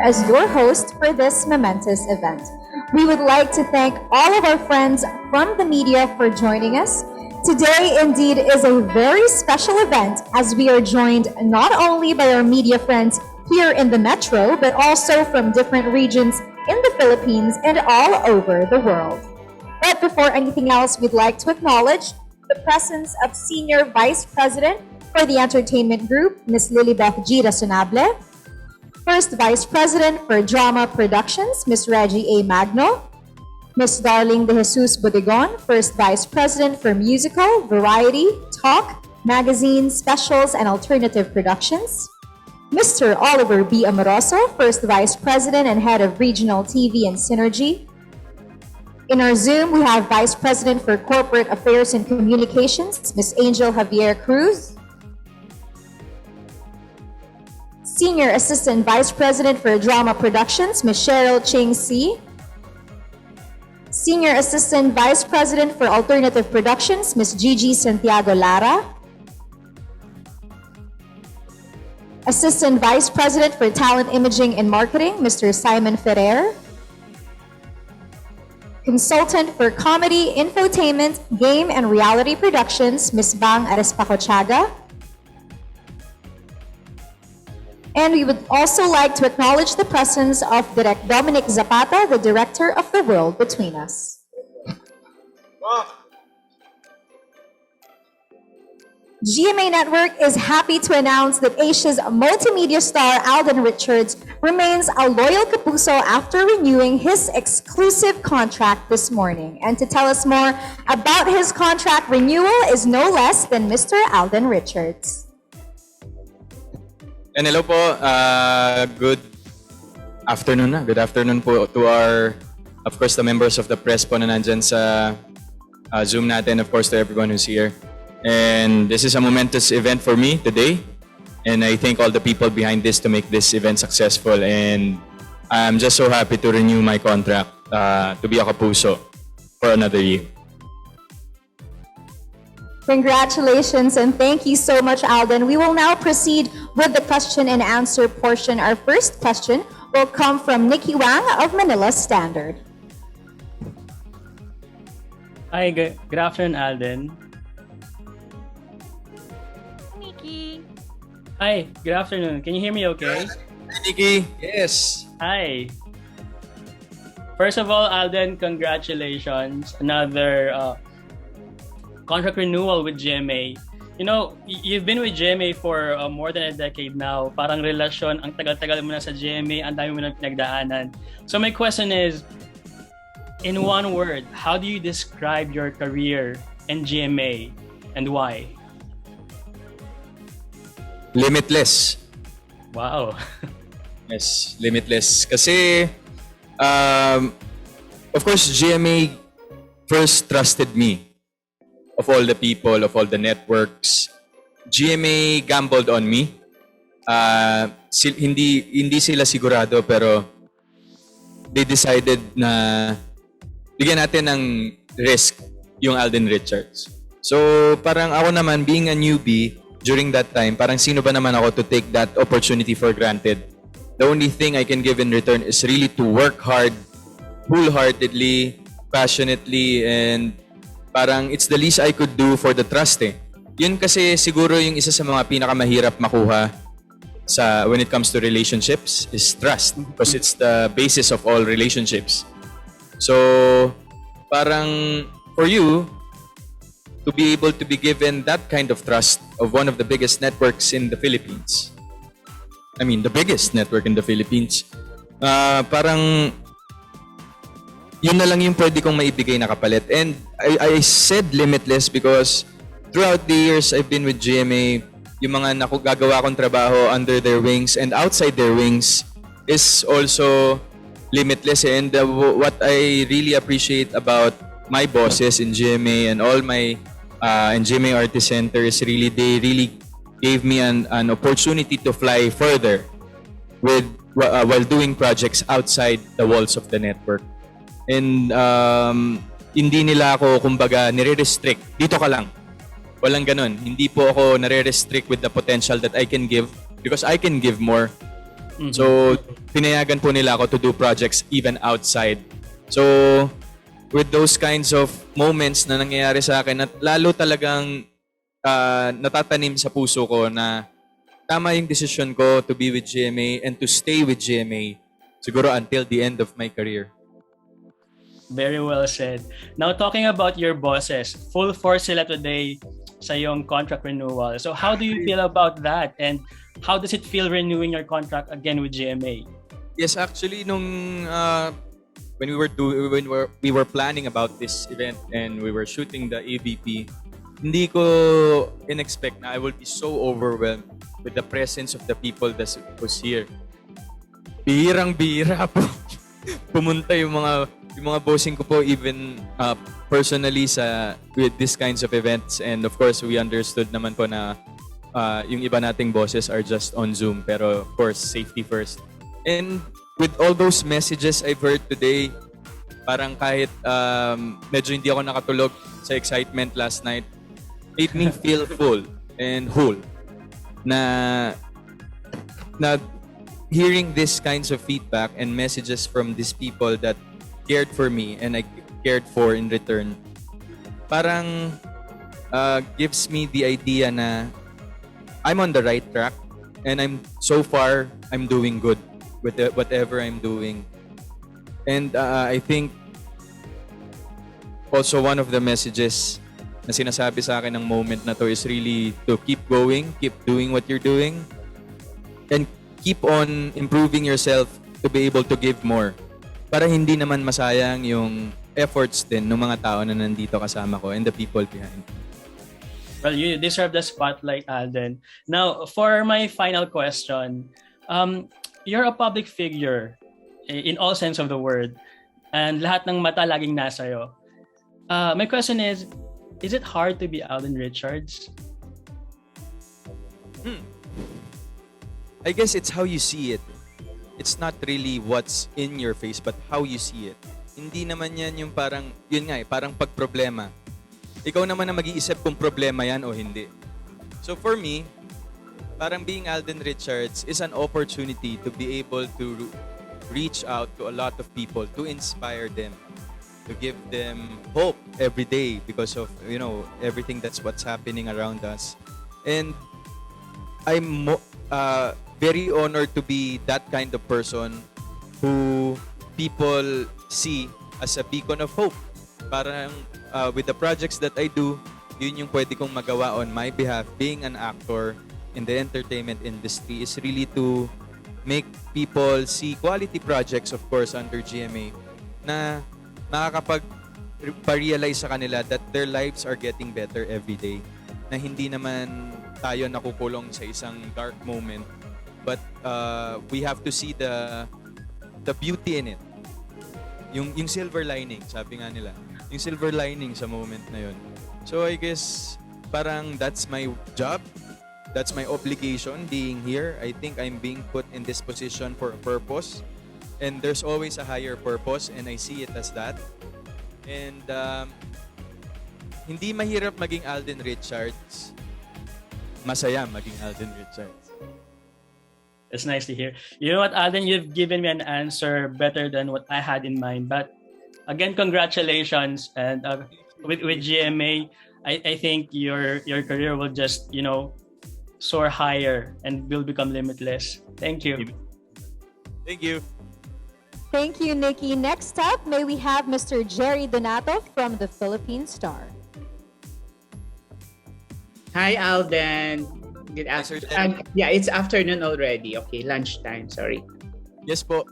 as your host for this momentous event. We would like to thank all of our friends from the media for joining us. Today, indeed, is a very special event as we are joined not only by our media friends here in the Metro, but also from different regions in the Philippines and all over the world. But before anything else, we'd like to acknowledge the presence of Senior Vice President for the Entertainment Group, Ms. Lilibeth G. Razonable, First Vice President for Drama Productions, Ms. Reggie A. Magno, Ms. Darling De Jesus Bodegon, First Vice President for Musical, Variety, Talk, Magazine, Specials, and Alternative Productions, Mr. Oliver B. Amoroso, First Vice President and Head of Regional TV and Synergy. In our Zoom, we have Vice President for Corporate Affairs and Communications, Ms. Angel Javier Cruz. Senior Assistant Vice President for Drama Productions, Ms. Cheryl Ching C. Senior Assistant Vice President for Alternative Productions, Ms. Gigi Santiago Lara. Assistant Vice President for Talent Imaging and Marketing, Mr. Simon Ferrer. Consultant for Comedy, Infotainment, Game, and Reality Productions, Ms. Bang Arespacochaga. And we would also like to acknowledge the presence of Direct Dominic Zapata, the Director of The World Between Us. GMA Network is happy to announce that Asia's multimedia star Alden Richards remains a loyal kapuso after renewing his exclusive contract this morning. And to tell us more about his contract renewal is no less than Mr. Alden Richards. And hello po, good afternoon na. Good afternoon po to our, of course, the members of the press po na nandyan sa Zoom natin, of course, to everyone who's here. And this is a momentous event for me today. And I thank all the people behind this to make this event successful. And I'm just so happy to renew my contract to be a kapuso for another year. Congratulations and thank you so much, Alden. We will now proceed with the question and answer portion. Our first question will come from Nikki Wang of Manila Standard. Hi, good afternoon, Alden. Nikki. Hi, good afternoon. Can you hear me okay? Hi, Nikki. Yes. Hi. First of all, Alden, congratulations. Another contract renewal with GMA. You know, you've been with GMA for more than a decade now. Parang relasyon, ang tagal-tagal mo na sa GMA, ang dami mo na pinagdaanan. So my question is, in one word, how do you describe your career in GMA and why? Limitless. Wow. Yes, limitless. Kasi, of course, GMA first trusted me. Of all the people, of all the networks, GMA gambled on me. Hindi sila sigurado pero they decided na bigyan natin ng risk yung Alden Richards. So parang ako naman, being a newbie during that time, parang sino ba naman ako to take that opportunity for granted? The only thing I can give in return is really to work hard, wholeheartedly, passionately, and parang it's the least I could do for the trust eh. Yun kasi siguro yung isa sa mga pinakamahirap makuha sa when it comes to relationships is trust because it's the basis of all relationships. So parang for you to be able to be given that kind of trust of one of the biggest networks in the Philippines. I mean, the biggest network in the Philippines. Parang yun na lang yung pwede kong maibigay na kapalit. And I said limitless because throughout the years I've been with GMA, yung mga gagawa kong trabaho under their wings and outside their wings is also limitless. And what I really appreciate about my bosses in GMA and all my in GMA Artist Center is really, they really gave me an opportunity to fly further with while doing projects outside the walls of the network. And hindi nila ako kumbaga nire-restrict. Dito ka lang. Walang ganun. Hindi po ako nare-restrict with the potential that I can give because I can give more. So, pinayagan po nila ako to do projects even outside. So, with those kinds of moments na nangyayari sa akin, at lalo talagang natatanim sa puso ko na tama yung decision ko to be with GMA and to stay with GMA siguro until the end of my career. Very well said. Now, talking about your bosses, full force sila today sa yung contract renewal. So, how do you feel about that? And how does it feel renewing your contract again with GMA? Yes, actually, nung when we were planning about this event and we were shooting the AVP, hindi ko in-expect na I will be so overwhelmed with the presence of the people that was here. Bihirang-bihira po. Pumunta yung mga bossing ko po even personally with these kinds of events, and of course we understood naman po na yung iba nating bosses are just on Zoom, pero of course safety first. And with all those messages I've heard today, parang kahit medyo hindi ako nakatulog sa excitement last night, made me feel full and whole na hearing these kinds of feedback and messages from these people that cared for me and I cared for in return, parang gives me the idea na I'm on the right track and so far I'm doing good with whatever I'm doing. And I think also one of the messages na sinasabi sa akin ng moment na to is really to keep going, keep doing what you're doing, and keep on improving yourself to be able to give more. Para hindi naman masayang yung efforts din ng mga tao na nandito kasama ko and the people behind. Well, you deserve the spotlight, Alden. Now, for my final question, you're a public figure in all sense of the word, and lahat ng mata laging nasa'yo. My question is it hard to be Alden Richards? I guess it's how you see it. It's not really what's in your face, but how you see it. Hindi naman yan yung parang, yun nga parang pagproblema. Ikaw naman na mag-iisip kung problema yan o hindi. So for me, parang being Alden Richards is an opportunity to be able to reach out to a lot of people, to inspire them, to give them hope every day because of, everything that's what's happening around us. And I'm very honored to be that kind of person who people see as a beacon of hope. Parang with the projects that I do, yun yung pwede kong magawa on my behalf. Being an actor in the entertainment industry is really to make people see quality projects, of course, under GMA na makakapag-realize sa kanila that their lives are getting better every day. Na hindi naman tayo nakukulong sa isang dark moment, but we have to see the beauty in it. Yung silver lining, sabi nga nila. Yung silver lining sa moment na yun. So I guess parang that's my job. That's my obligation being here. I think I'm being put in this position for a purpose. And there's always a higher purpose, and I see it as that. And hindi mahirap maging Alden Richards. Masaya maging Alden Richards. It's nice to hear. You know what, Alden, you've given me an answer better than what I had in mind. But again, congratulations. And with GMA, I think your career will just, soar higher and will become limitless. Thank you. Thank you. Thank you, Nikki. Next up, may we have Mr. Jerry Donato from the Philippine Star. Hi, Alden. Good afternoon. Yeah, it's afternoon already. Okay, lunchtime. Sorry. Yes po.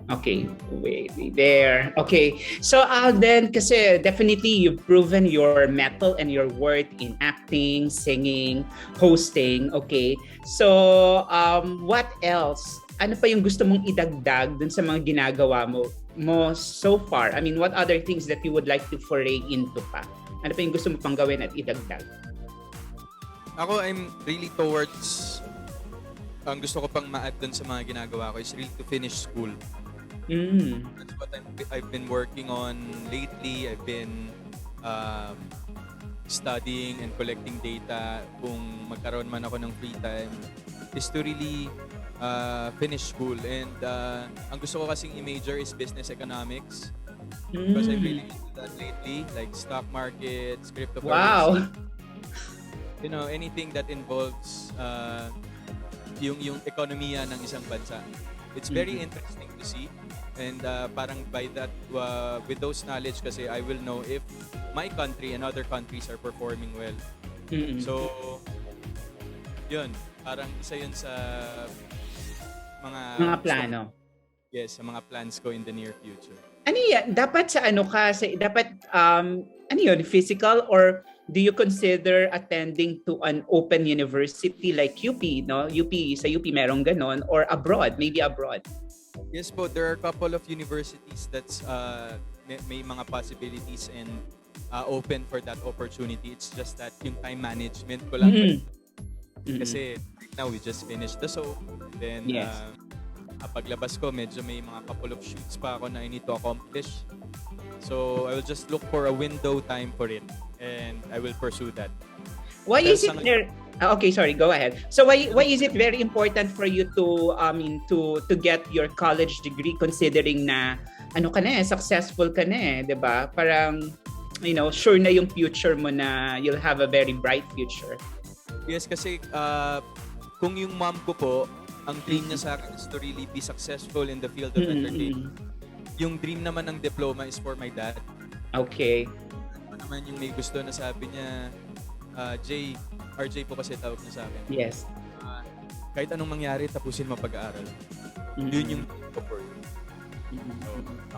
Okay, wait there. Okay, so Alden, kasi definitely you've proven your mettle and your worth in acting, singing, hosting. Okay, so what else? Ano pa yung gusto mong idagdag dun sa mga ginagawa mo so far? I mean, what other things that you would like to foray into pa? Ano pa yung gusto mo pang gawin at idagdag? Ako, I'm really towards, ang gusto ko pang ma-add dun sa mga ginagawa ko is really to finish school. That's what I've been working on lately. I've been studying and collecting data kung magkaroon man ako ng free time, is to really finish school. And ang gusto ko kasing i-major is business economics. Because I really into that lately, like stock markets, cryptocurrency. Wow. You know, anything that involves yung ekonomiya ng isang bansa. It's very interesting to see. And parang by that, with those knowledge kasi, I will know if my country and other countries are performing well. So, yun. Parang isa yun sa Mga plano. Yes, sa mga plans ko in the near future. Ano yan? Dapat sa ano ka? Dapat, ano yun? Physical or do you consider attending to an open university like UP, no? Sa UP merong ganon, or abroad, maybe abroad? Yes po, there are a couple of universities that's may mga possibilities and open for that opportunity. It's just that yung time management ko lang. Kasi right now we just finished the soap. Then paglabas ko, medyo may mga couple of shoots pa ako na I need to accomplish. So I will just look for a window time for it and I will pursue that. Why is it there? Okay, sorry, go ahead. So why is it very important for you to to get your college degree considering na ano ka na successful ka na 'di ba? Parang sure na yung future mo na you'll have a very bright future. Yes, kasi kung yung mom ko po, ang dream niya sa akin is to really be successful in the field of entertainment. Yung dream naman ng diploma is for my dad. Okay. Ano naman yung may gusto na sabi niya, RJ po kasi tawag niya sa akin. Yes. Kahit anong mangyari, tapusin mo pag-aaral. Yun yung dream ko for you. So,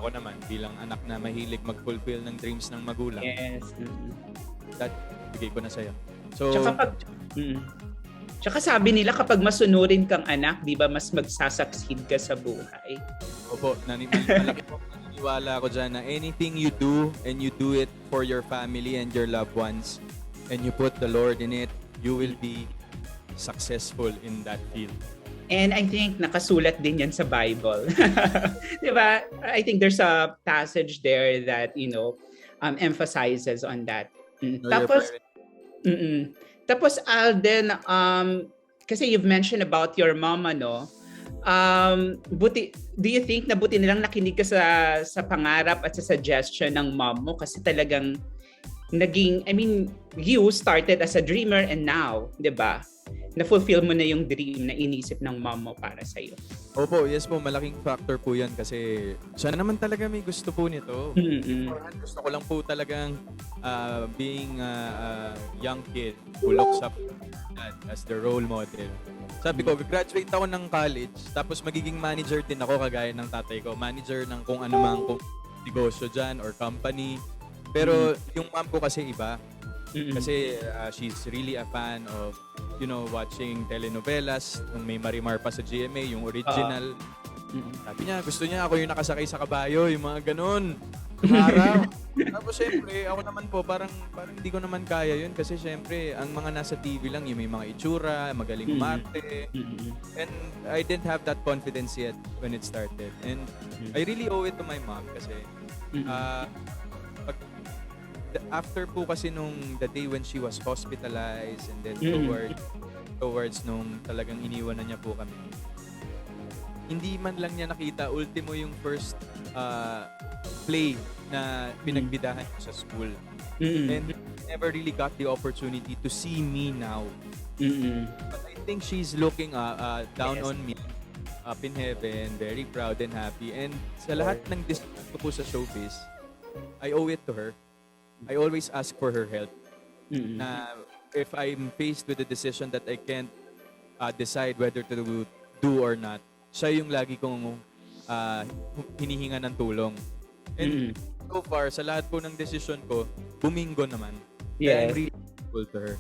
ako naman, bilang anak na mahilig mag-fulfill ng dreams ng magulang. Yes. That, bigay ko na sa'yo. So, Tsaka sabi nila kapag masunurin kang anak, di ba, mas magsasucceed ka sa buhay. Opo, malaki po naniniwala ako dyan na anything you do and you do it for your family and your loved ones and you put the Lord in it, you will be successful in that field. And I think nakasulat din yan sa Bible. Di ba? I think there's a passage there that, emphasizes on that. Tapos Alden, kasi you've mentioned about your mama, no? Do you think na buti nilang nakinig ka sa pangarap at sa suggestion ng mom mo kasi talagang you started as a dreamer and now, 'di ba? Na-fulfill mo na yung dream na inisip ng mom mo para sa iyo. Opo, yes po, malaking factor po 'yan kasi siya naman talaga may gusto po nito. Gusto ko lang po talagang being a young kid who looks up as the role model. Sabi ko, graduate ako ng college, tapos magiging manager din ako kagaya ng tatay ko. Manager ng kung ano mang negosyo dyan or company. Pero yung mom ko kasi iba. Kasi she's really a fan of, watching telenovelas. Nung may Marimar pa sa GMA, yung original. Sabi niya, gusto niya ako yung nakasakay sa kabayo, yung mga ganun. Araw. Tapos syempre, ako naman po, parang hindi ko naman kaya yun kasi syempre, ang mga nasa TV lang, yung may mga itsura, magaling umarte. And I didn't have that confidence yet when it started. And I really owe it to my mom kasi after po kasi nung the day when she was hospitalized and then towards nung talagang iniwan na niya po kami, hindi man lang niya nakita ultimo yung first play na pinagbidahan ko sa school. And never really got the opportunity to see me now. But I think she's looking down on me, up in heaven, very proud and happy. And sa lahat ng decision ko po sa showbiz, I owe it to her. I always ask for her help. Na if I'm faced with a decision that I can't decide whether to do or not, siya yung lagi kong hinihinga ng tulong. And so far, sa lahat po ng decision ko, bumingo naman. Yes. I'm really grateful to her.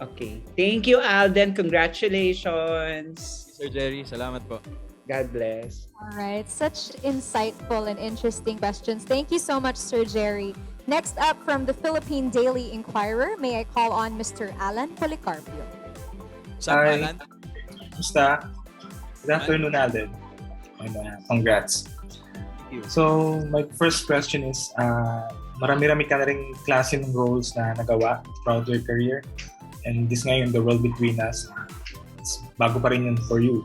Okay. Thank you, Alden. Congratulations. Sir Jerry, salamat po. God bless. All right, such insightful and interesting questions. Thank you so much, Sir Jerry. Next up from the Philippine Daily Inquirer, may I call on Mr. Alan Policarpio. Saan, Alan? Basta, good afternoon, Alden. And congrats. Thank you. So, my first question is, marami-rami ka na rin klase ng roles na nagawa throughout your career. And this ngayon, The World Between Us, bago pa rin yun for you.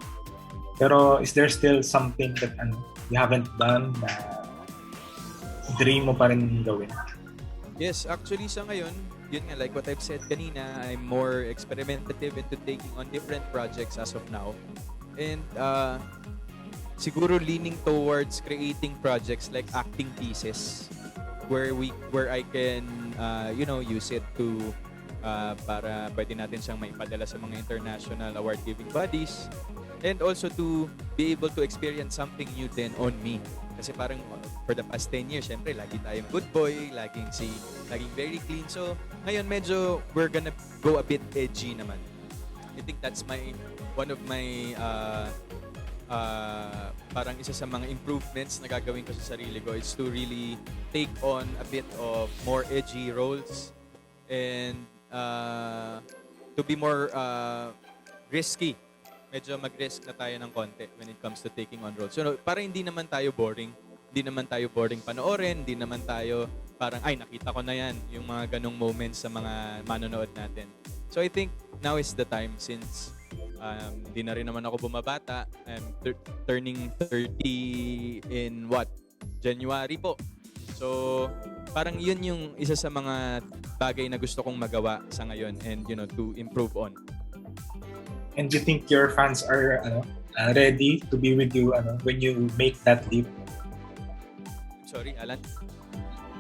Pero is there still something that you haven't done na dream mo pa rin gawin? Yes, actually sa ngayon, yun nga, like what I've said kanina, I'm more experimentative into taking on different projects as of now. And siguro leaning towards creating projects like acting pieces where I can use it to para pwede natin siyang maipadala sa mga international award-giving bodies, and also to be able to experience something new then on me. Kasi parang for the past 10 years, syempre, lagi tayong good boy, laging very clean. So, ngayon medyo we're gonna go a bit edgy naman. I think that's one of my parang isa sa mga improvements na gagawin ko sa sarili ko is to really take on a bit of more edgy roles and to be more risky. Medyo mag-risk na tayo ng konti when it comes to taking on roles. So, para hindi naman tayo boring. Hindi naman tayo boring panoorin. Hindi naman tayo parang, ay, nakita ko na yan. Yung mga ganong moments sa mga manonood natin. So, I think now is the time since hindi na rin naman ako bumabata. I'm turning 30 in January po. So, parang yun yung isa sa mga bagay na gusto kong magawa sa ngayon and, to improve on. And do you think your fans are ready to be with you when you make that leap? Sorry, Alan?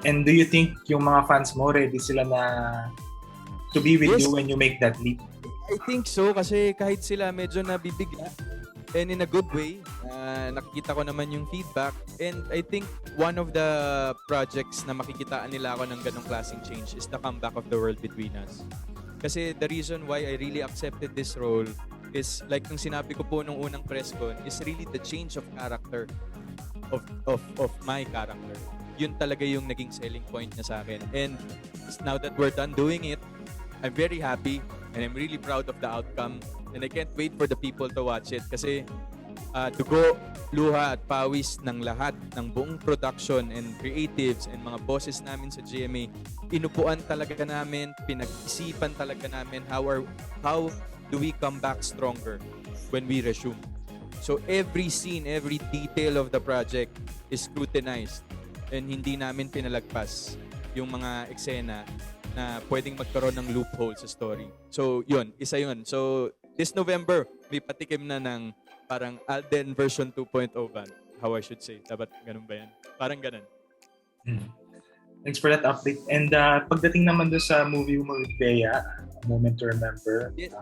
And do you think yung mga fans mo ready sila na to be with you when you make that leap? I think so kasi kahit sila medyo nabibigla and in a good way, nakikita ko naman yung feedback, and I think one of the projects na makikitaan nila ako ng ganong klaseng change is the comeback of the world between us. Kasi the reason why I really accepted this role is like nung sinabi ko po nung unang press con is really the change of character of my character. Yun talaga yung naging selling point niya sa akin. And now that we're done doing it, I'm very happy and I'm really proud of the outcome, and I can't wait for the people to watch it kasi dugo, luha at pawis ng lahat ng buong production and creatives and mga bosses namin sa GMA, inupuan talaga namin, pinag-isipan talaga namin how do we come back stronger when we resume. So every scene, every detail of the project is scrutinized and hindi namin pinalagpas yung mga eksena na pwedeng magkaroon ng loophole sa story. So yun, isa yun. So this November, may patikim na ng parang Alden version 2.0 ba? How I should say. Dapat ganun ba yan? Parang ganun. Thanks for that update. And pagdating naman doon sa movie mo with Bea, Moment to Remember, Yes.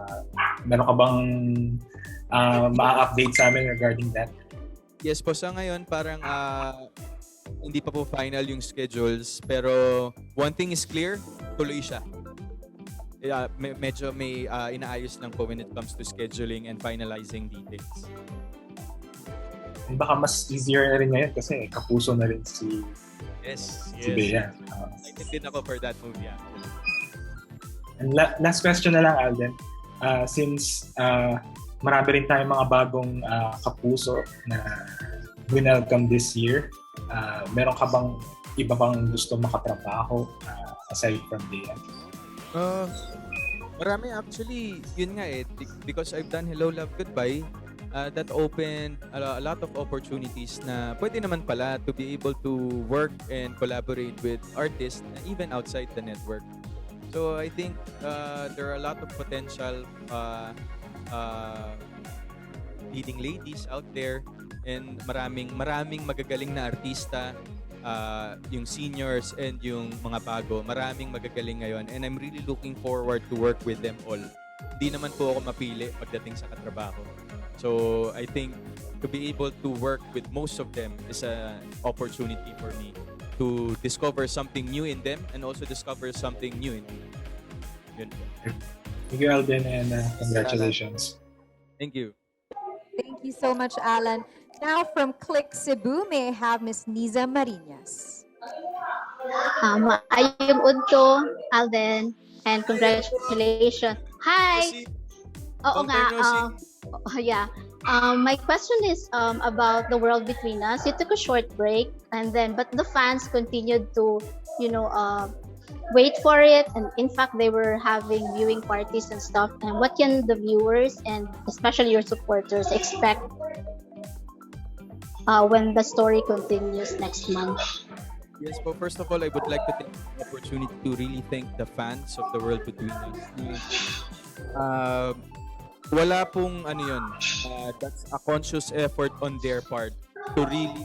Meron ka bang ma-update sa amin regarding that? Yes po, sa ngayon parang hindi pa po final yung schedules, pero one thing is clear, tuloy siya. Medyo may inaayos lang po when it comes to scheduling and finalizing details. And baka mas easier na rin ngayon kasi kapuso na rin si Bea. Excited din ako for that movie actually. And last question na lang, Alden. Since marami rin tayong mga bagong kapuso na winelcome this year, meron ka bang iba bang gusto makatrabaho aside from Bea? Marami actually, yun nga because I've done Hello, Love, Goodbye, that opened a lot of opportunities na pwede naman pala to be able to work and collaborate with artists even outside the network. So I think there are a lot of potential leading ladies out there, and maraming magagaling na artista, yung seniors and yung mga bago, maraming magagaling ngayon, and I'm really looking forward to work with them all. Hindi naman po ako mapili pagdating sa katrabaho. So I think to be able to work with most of them is an opportunity for me to discover something new in them and also discover something new in me. Yun. Thank you, Alden, and congratulations. Thank you. Thank you so much, Alan. Now from Click Cebu, may I have Miss Niza Marinas. Maayong udto, Alden, and congratulations. Hi! Oo nga, yeah. My question is about the world between us. You took a short break, but the fans continued to, wait for it. And in fact, they were having viewing parties and stuff. And what can the viewers and especially your supporters expect when the story continues next month? Yes po, first of all, I would like to take the opportunity to really thank the fans of The World Between Us. Wala pong ano yun, that's a conscious effort on their part to really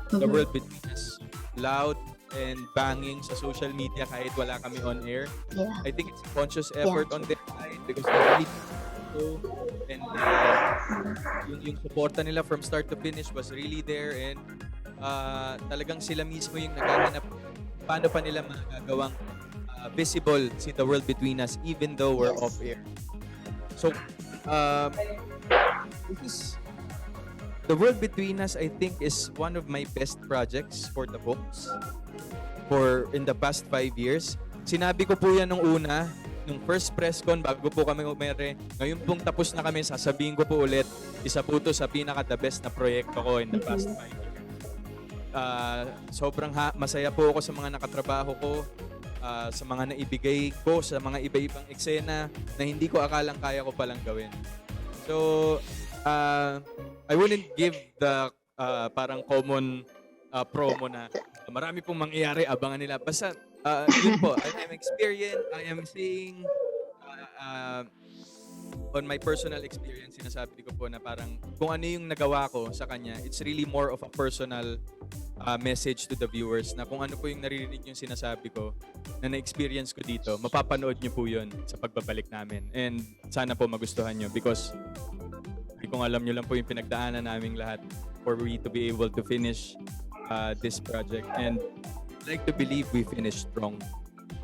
make The World Between Us loud and banging sa social media kahit wala kami on air. Yeah. I think it's a conscious effort on their side because they really so, and yung suporta nila from start to finish was really there, and talagang sila mismo yung naghahanap paano pa nila magagawang visible si The World Between Us even though we're off air. So this is The World Between Us, I think, is one of my best projects for the books for in the past 5 years. Sinabi ko po yan nung una, nung first press con, bago po kami umere. Ngayon pong tapos na kami, sasabihin ko po ulit, isa po to sa pinaka-the best na proyekto ko in the past 5 years. Sobrang masaya po ako sa mga nakatrabaho ko, sa mga naibigay ko, sa mga iba-ibang eksena na hindi ko akalang kaya ko palang gawin. So, I wouldn't give the parang common promo na marami pong mangyayari, abangan nila. Basta, yun po, I am experienced, I am seeing on my personal experience, sinasabi ko po na parang kung ano yung nagawa ko sa kanya, it's really more of a personal message to the viewers na kung ano po yung naririnig yung sinasabi ko na na-experience ko dito, mapapanood nyo po yun sa pagbabalik namin. And sana po magustuhan nyo because kung alam nyo lang po yung pinagdaanan naming lahat for we to be able to finish this project. And I'd like to believe we finished strong.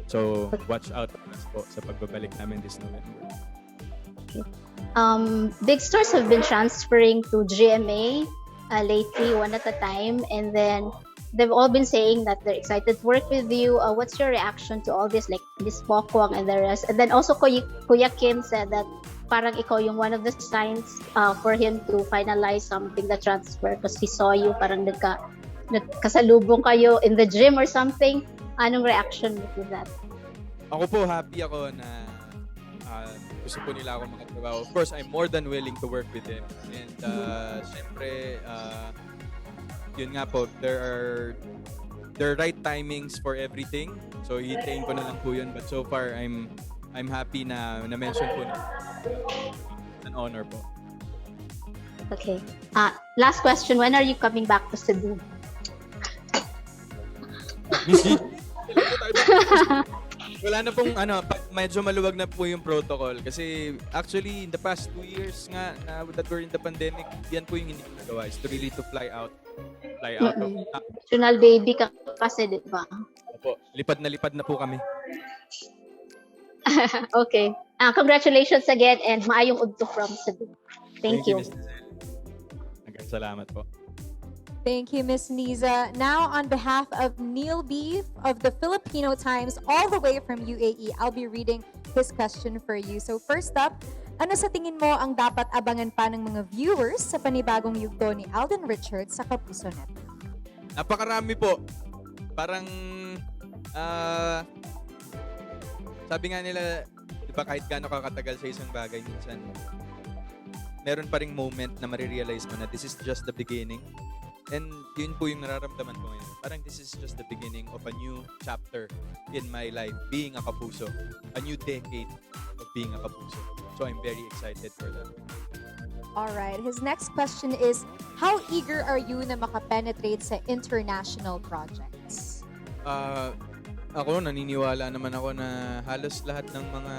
So, watch out for us po sa pagbabalik namin this November. Big stars have been transferring to GMA lately, one at a time. And then they've all been saying that they're excited to work with you. What's your reaction to all this, like Miss Pokwang and the rest? And then also Kuya Kim said that parang ikaw yung one of the signs for him to finalize something, the transfer, because he saw you parang nagkasalubong kayo in the gym or something. Anong reaction mo to that? Ako po, happy ako na gusto po nila ako makatrabaho. Of course, I'm more than willing to work with them. And syempre, yun nga po, there are right timings for everything. So, hihintayin ko na lang po yun. But so far, I'm happy na na-mention po na. It's an honor po. Okay. Last question. When are you coming back to Cebu? Wala na pong medyo maluwag na po yung protocol kasi actually in the past 2 years nga na that we're in the pandemic, yan po yung hindi ko nagawa is to really to fly out of National baby ka kasi, di ba? Opo, lipad na po kami. Okay. Congratulations again and maayong udto from Cebu. Thank you. Ms. Giselle. Salamat po. Thank you, Miss Niza. Now, on behalf of Neil B. of the Filipino Times, all the way from UAE, I'll be reading his question for you. So first up, ano sa tingin mo ang dapat abangan pa ng mga viewers sa panibagong yugto ni Alden Richards sa Kapuso Network? Napakarami po. Parang, sabi nga nila, di ba kahit gaano kakatagal sa isang bagay, minsan, meron pa ring moment na marirealize mo na this is just the beginning. And yun po yung nararamdaman ko ngayon. Parang this is just the beginning of a new chapter in my life, being a Kapuso. A new decade of being a Kapuso. So I'm very excited for that. Alright, his next question is, how eager are you na makapenetrate sa international projects? Ako, naniniwala naman ako na halos lahat ng mga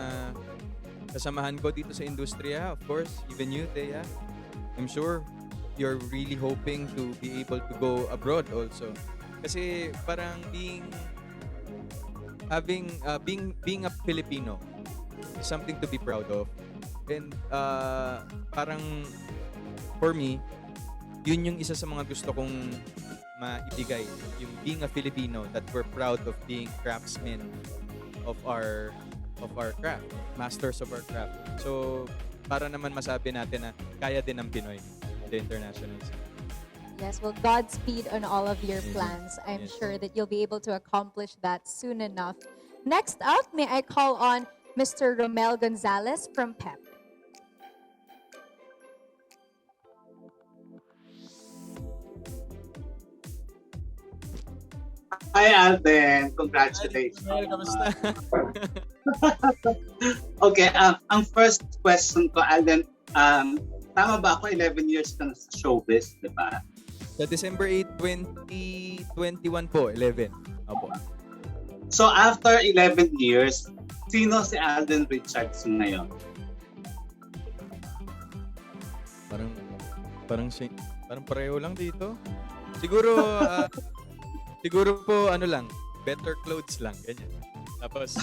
kasamahan ko dito sa industriya, of course, even you, Thea, I'm sure you're really hoping to be able to go abroad also. Kasi parang being a Filipino is something to be proud of. And parang for me, yun yung isa sa mga gusto kong maibigay. Yung being a Filipino, that we're proud of being craftsmen of our craft, masters of our craft. So para naman masabi natin na kaya din ng Pinoy the international scene. Yes, well, Godspeed on all of your plans. I'm Yes. sure that you'll be able to accomplish that soon enough. Next up, may I call on Mr. Romel Gonzalez from PEP. Hi, Alden. Congratulations. Well, kamusta? Okay, ang first question ko, Alden, tama ba ako 11 years ka na sa showbiz, di ba? Sa December 8, 2021 po, 11. Opo. So after 11 years, sino si Alden Richards ngayon? Parang pareho lang dito. Siguro siguro po ano lang, better clothes lang ganyan. Tapos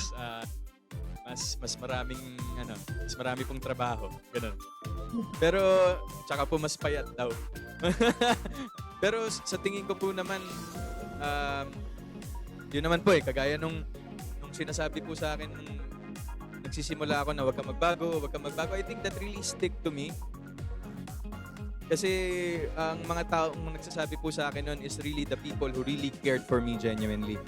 mas marami pong trabaho, ganun. Pero tsaka po mas payat daw. Pero sa tingin ko po naman yun naman po kagaya nung sinasabi po sa akin nung nagsisimula ako na wag kang magbago. I think that really stick to me. Kasi ang mga taong nagsasabi po sa akin noon is really the people who really cared for me genuinely.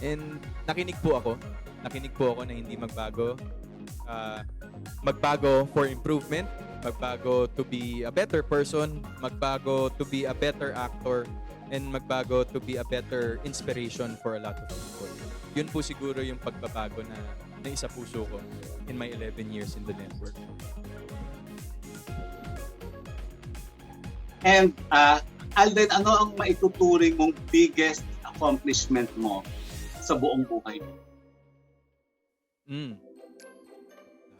And nakinig po ako na hindi magbago. Magbago for improvement, magbago to be a better person, magbago to be a better actor, and magbago to be a better inspiration for a lot of people. Yun po siguro yung pagbabago na isa puso ko in my 11 years in the network. And Alden, ano ang maituturing mong biggest accomplishment mo sa buong buhay mo?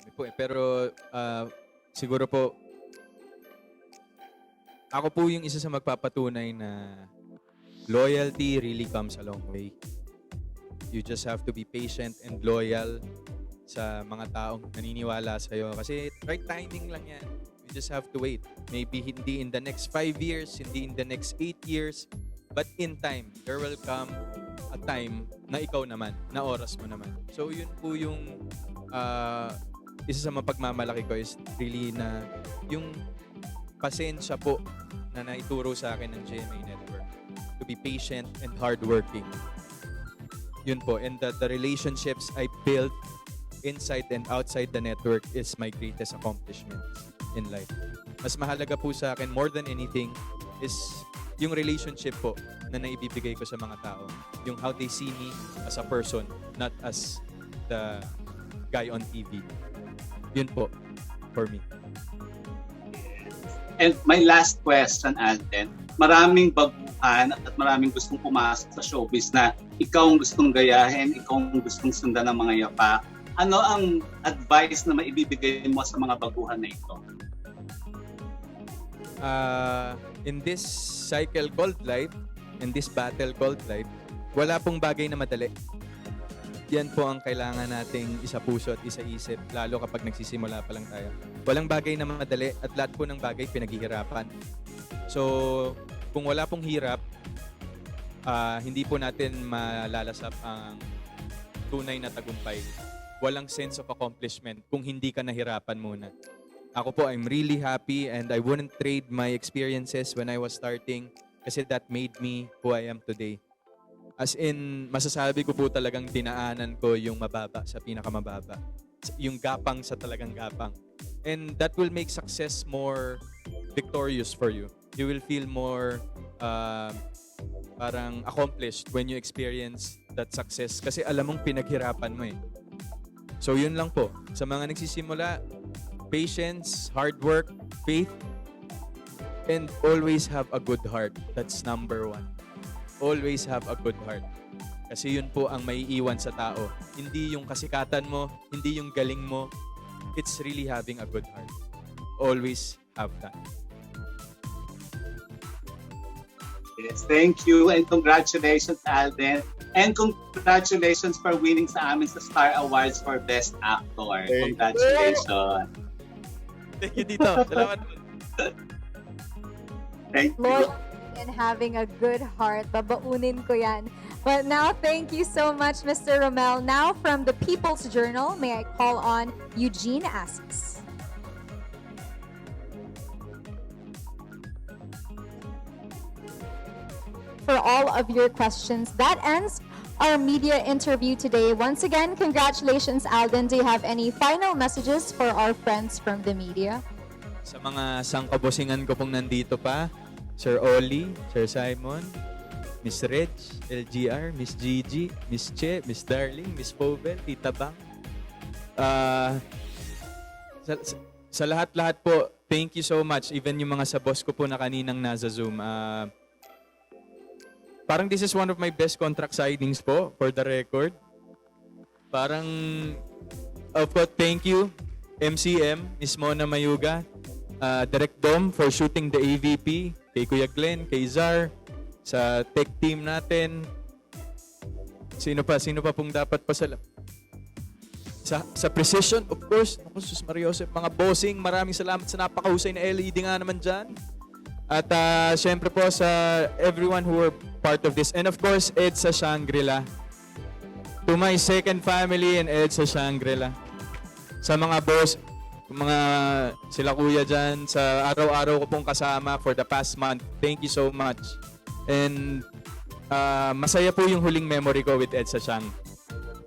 Dami po pero siguro po ako po yung isa sa magpapatunay na loyalty really comes a long way. You just have to be patient and loyal sa mga taong naniniwala sa'yo. Kasi right timing lang yan. You just have to wait. Maybe hindi in the next 5 years, hindi in the next 8 years, but in time, there will come a time na ikaw naman, na oras mo naman. So yun po yung isa sa mapagmamalaki ko is really na yung pasensya po na naituro sa akin ng GMA Network. To be patient and hardworking. Yun po. And the relationships I built inside and outside the network is my greatest accomplishment in life. Mas mahalaga po sa akin more than anything is yung relationship po na naibibigay ko sa mga tao. Yung how they see me as a person, not as the guy on TV. Yun po for me. And my last question, Alden, maraming baguhan at maraming gustong pumasok sa showbiz na ikaw ang gustong gayahin, ikaw ang gustong sundan ng mga yapa. Ano ang advice na maibibigay mo sa mga baguhan na ito? In this cycle called life, in this battle called life, wala pong bagay na madali. Yan po ang kailangan nating isa puso at isa isip, lalo kapag nagsisimula pa lang tayo. Walang bagay na madali at lahat po ng bagay pinaghihirapan. So, kung wala pong hirap, hindi po natin malalasap ang tunay na tagumpay. Walang sense of accomplishment kung hindi ka nahirapan muna. Ako po, I'm really happy and I wouldn't trade my experiences when I was starting kasi that made me who I am today. As in, masasabi ko po talagang dinaanan ko yung mababa sa pinakamababa. Yung gapang sa talagang gapang. And that will make success more victorious for you. You will feel more parang accomplished when you experience that success kasi alam mong pinaghirapan mo eh. So yun lang po. Sa mga nagsisimula, patience, hard work, faith, and always have a good heart. That's number 1. Always have a good heart. Kasi yun po ang maiiwan sa tao. Hindi yung kasikatan mo, hindi yung galing mo. It's really having a good heart. Always have that. Yes, thank you and congratulations, Alden. And congratulations for winning sa amin sa Star Awards for Best Actor. Congratulations. Thank you, Tito. Salamat. Thank you. Lord, and having a good heart. Babaunin ko yan. But now, thank you so much, Mr. Romel. Now, from the People's Journal, may I call on Eugene Asks. For all of your questions, that ends our media interview today. Once again, congratulations, Alden. Do you have any final messages for our friends from the media? Sa mga sangkabosingan ko pong nandito pa, Sir Oli, Sir Simon, Miss Reg, LGR, Miss Gigi, Miss Che, Miss Darling, Miss Povel, Tita Bang. Sa lahat-lahat po, thank you so much. Even yung mga sa boss ko po na kaninang nasa Zoom. Parang this is one of my best contract signings po, for the record. Parang, of course, thank you, MCM, Miss Mona Mayuga, Direct Dom for shooting the AVP, kay Kuya Glenn, kay Zar, sa tech team natin. Sino pa pong dapat pa sa precision, of course. Ako, Sus Mariosep, mga bossing, maraming salamat sa napakahusay na LED nga naman dyan. At syempre po sa everyone who were part of this. And of course, Ed sa Shangri-La. To my second family and Ed sa Shangri-La. Sa mga boss, mga sila kuya dyan, sa araw-araw ko pong kasama for the past month. Thank you so much. And masaya po yung huling memory ko with Ed sa Shang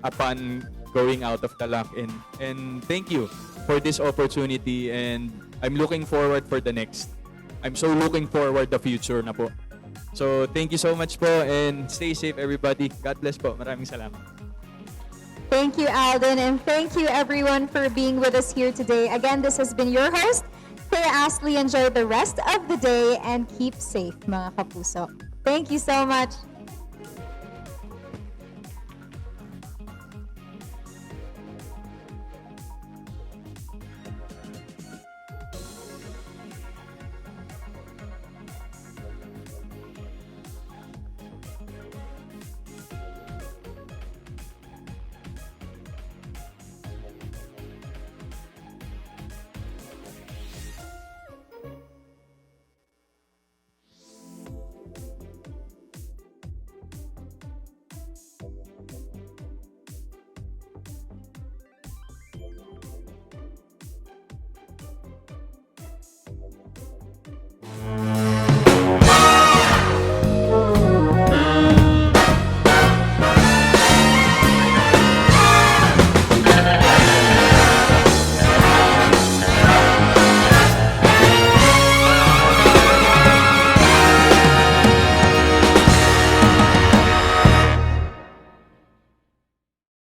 upon going out of the lock-in. And thank you for this opportunity, and I'm looking forward for the next. I'm so looking forward the future na po. So thank you so much po, and stay safe everybody. God bless po. Maraming salamat. Thank you, Alden, and thank you everyone for being with us here today. Again, this has been your host, Thea Astley. Enjoy the rest of the day and keep safe, mga kapuso. Thank you so much.